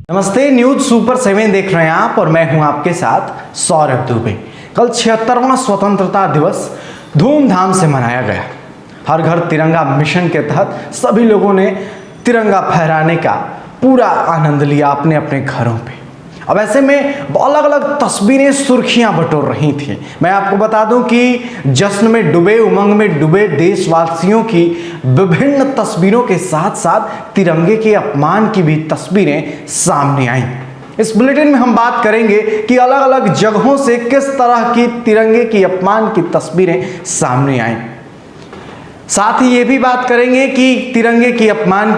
नमस्ते, news super 7 देख रहे हैं आप और मैं हूं आपके साथ सौरभ दुबे। कल 76वां स्वतंत्रता दिवस धूमधाम से मनाया गया। हर घर तिरंगा मिशन के तहत सभी लोगों ने तिरंगा फहराने का पूरा आनंद लिया अपने अपने घरों पे। अब ऐसे में अलग अलग तस्वीरें सुर्खियां बटोर रही थी। मैं आपको बता दूं कि जश्न में डूबे, उमंग में डूबे देशवासियों की विभिन्न तस्वीरों के साथ साथ तिरंगे के अपमान की भी तस्वीरें सामने आई। इस बुलेटिन में हम बात करेंगे कि अलग अलग जगहों से किस तरह की तिरंगे की अपमान की तस्वीरें सामने आई। साथ ही ये भी बात करेंगे कि तिरंगे की अपमान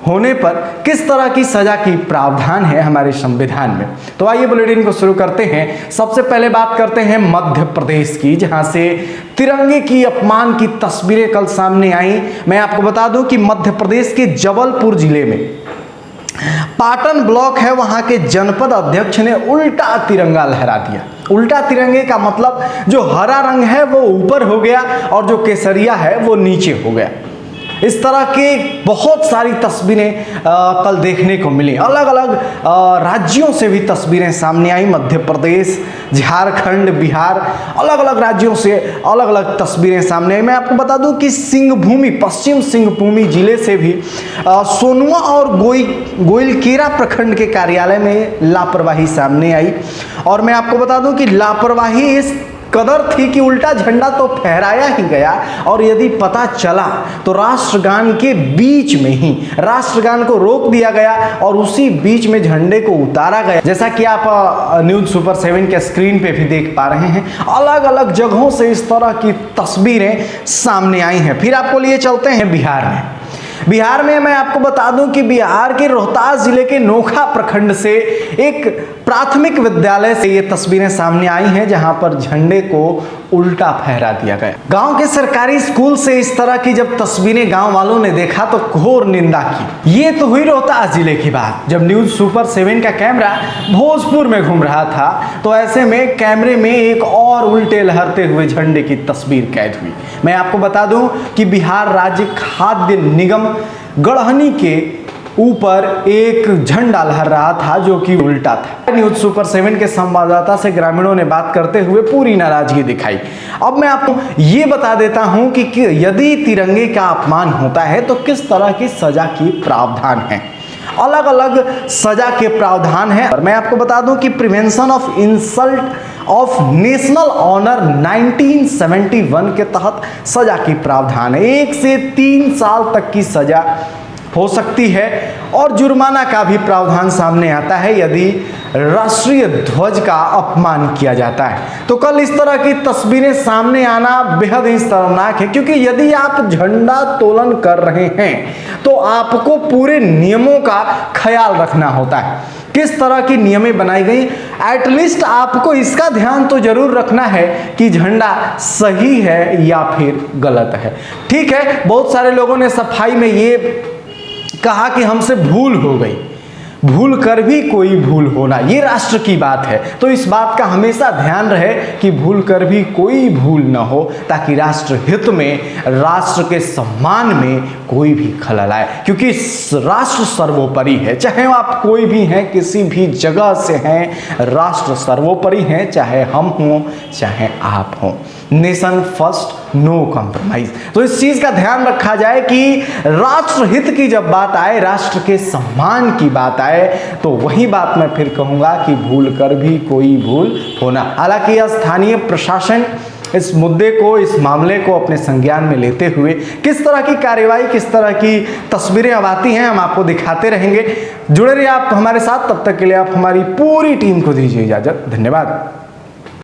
होने पर किस तरह की सजा की प्रावधान है हमारे संविधान में। तो आइए बुलेटिन को शुरू करते हैं। सबसे पहले बात करते हैं मध्य प्रदेश की, जहां से तिरंगे की अपमान की तस्वीरें कल सामने आई। मैं आपको बता दूं कि मध्य प्रदेश के जबलपुर जिले में पाटन ब्लॉक है, वहां के जनपद अध्यक्ष ने उल्टा तिरंगा लहरा दिया। उल्टा तिरंगे का मतलब जो हरा रंग है वो ऊपर हो गया और जो केसरिया है वो नीचे हो गया। इस तरह के बहुत सारी तस्वीरें कल देखने को मिली। अलग अलग राज्यों से भी तस्वीरें सामने आई। मध्य प्रदेश, झारखंड, बिहार, अलग अलग राज्यों से अलग अलग तस्वीरें सामने आई। मैं आपको बता दूं कि सिंहभूमि, पश्चिम सिंहभूमि जिले से भी सोनुआ और गोइलकेरा प्रखंड के कार्यालय में लापरवाही सामने आई। और मैं आपको बता दूं कि लापरवाही इस कदर थी कि उल्टा झंडा तो फहराया ही गया और यदि पता चला तो राष्ट्रगान के बीच में ही राष्ट्रगान को रोक दिया गया और उसी बीच में झंडे को उतारा गया। जैसा कि आप न्यूज सुपर 7 के स्क्रीन पे भी देख पा रहे हैं, अलग अलग जगहों से इस तरह की तस्वीरें सामने आई हैं। फिर आपको लिए चलते हैं बिहार में। बिहार में मैं आपको बता दूं कि बिहार के रोहतास जिले के नोखा प्रखंड से एक प्राथमिक विद्यालय से ये तस्वीरें सामने आई हैं, जहां पर झंडे को उल्टा फहरा दिया गया। गांव के सरकारी स्कूल से इस तरह की जब तस्वीरें गांव वालों ने देखा तो घोर निंदा की। ये तो हुई रोहतास जिले की बात। जब न्यूज सुपर 7 का कैमरा भोजपुर में घूम रहा था तो ऐसे में कैमरे में एक और उल्टे लहरते हुए झंडे की तस्वीर कैद हुई। मैं आपको बता दूं कि बिहार राज्य खाद्य निगम गढ़हनी के ऊपर एक झंडा लहर रहा था जो कि उल्टा था। न्यूज सुपर 7 के संवाददाता से ग्रामीणों ने बात करते हुए पूरी नाराजगी दिखाई। अब मैं आपको ये बता देता हूं कि यदि तिरंगे का अपमान होता है तो किस तरह की सजा की प्रावधान है। अलग अलग सजा के प्रावधान है। और मैं आपको बता दूं कि prevention of insult of national honour 1971 के तहत सजा की प्रावधान है। 1 से 3 साल तक की सजा हो सकती है और जुर्माना का भी प्रावधान सामने आता है यदि राष्ट्रीय ध्वज का अपमान किया जाता है। तो कल इस तरह की तस्वीरें सामने आना बेहद ही शर्मनाक है, क्योंकि यदि आप झंडा तोलन कर रहे हैं तो आपको पूरे नियमों का ख्याल रखना होता है। किस तरह की नियमें बनाई गई, एटलीस्ट आपको इसका ध्यान तो जरूर रखना है कि झंडा सही है या फिर गलत है। ठीक है, बहुत सारे लोगों ने सफाई में ये कहा कि हमसे भूल हो गई। भूल कर भी कोई भूल होना, ये राष्ट्र की बात है। तो इस बात का हमेशा ध्यान रहे कि भूल कर भी कोई भूल न हो, ताकि राष्ट्र हित में, राष्ट्र के सम्मान में कोई भी खलल आए। क्योंकि राष्ट्र सर्वोपरि है। चाहे आप कोई भी हैं, किसी भी जगह से हैं, राष्ट्र सर्वोपरि है। चाहे हम हों चाहे आप हों, नेशन फर्स्ट, नो कॉम्प्रोमाइज। तो इस चीज का ध्यान रखा जाए कि राष्ट्र हित की जब बात आए, राष्ट्र के सम्मान की बात आए, तो वही बात मैं फिर कहूंगा कि भूल कर भी कोई भूल होना। हालांकि स्थानीय प्रशासन इस मुद्दे को, इस मामले को अपने संज्ञान में लेते हुए किस तरह की कार्यवाही, किस तरह की तस्वीरें अब आती हैं, हम आपको दिखाते रहेंगे। जुड़े रहिए आप हमारे साथ। तब तक के लिए आप हमारी पूरी टीम को दीजिए इजाजत। धन्यवाद।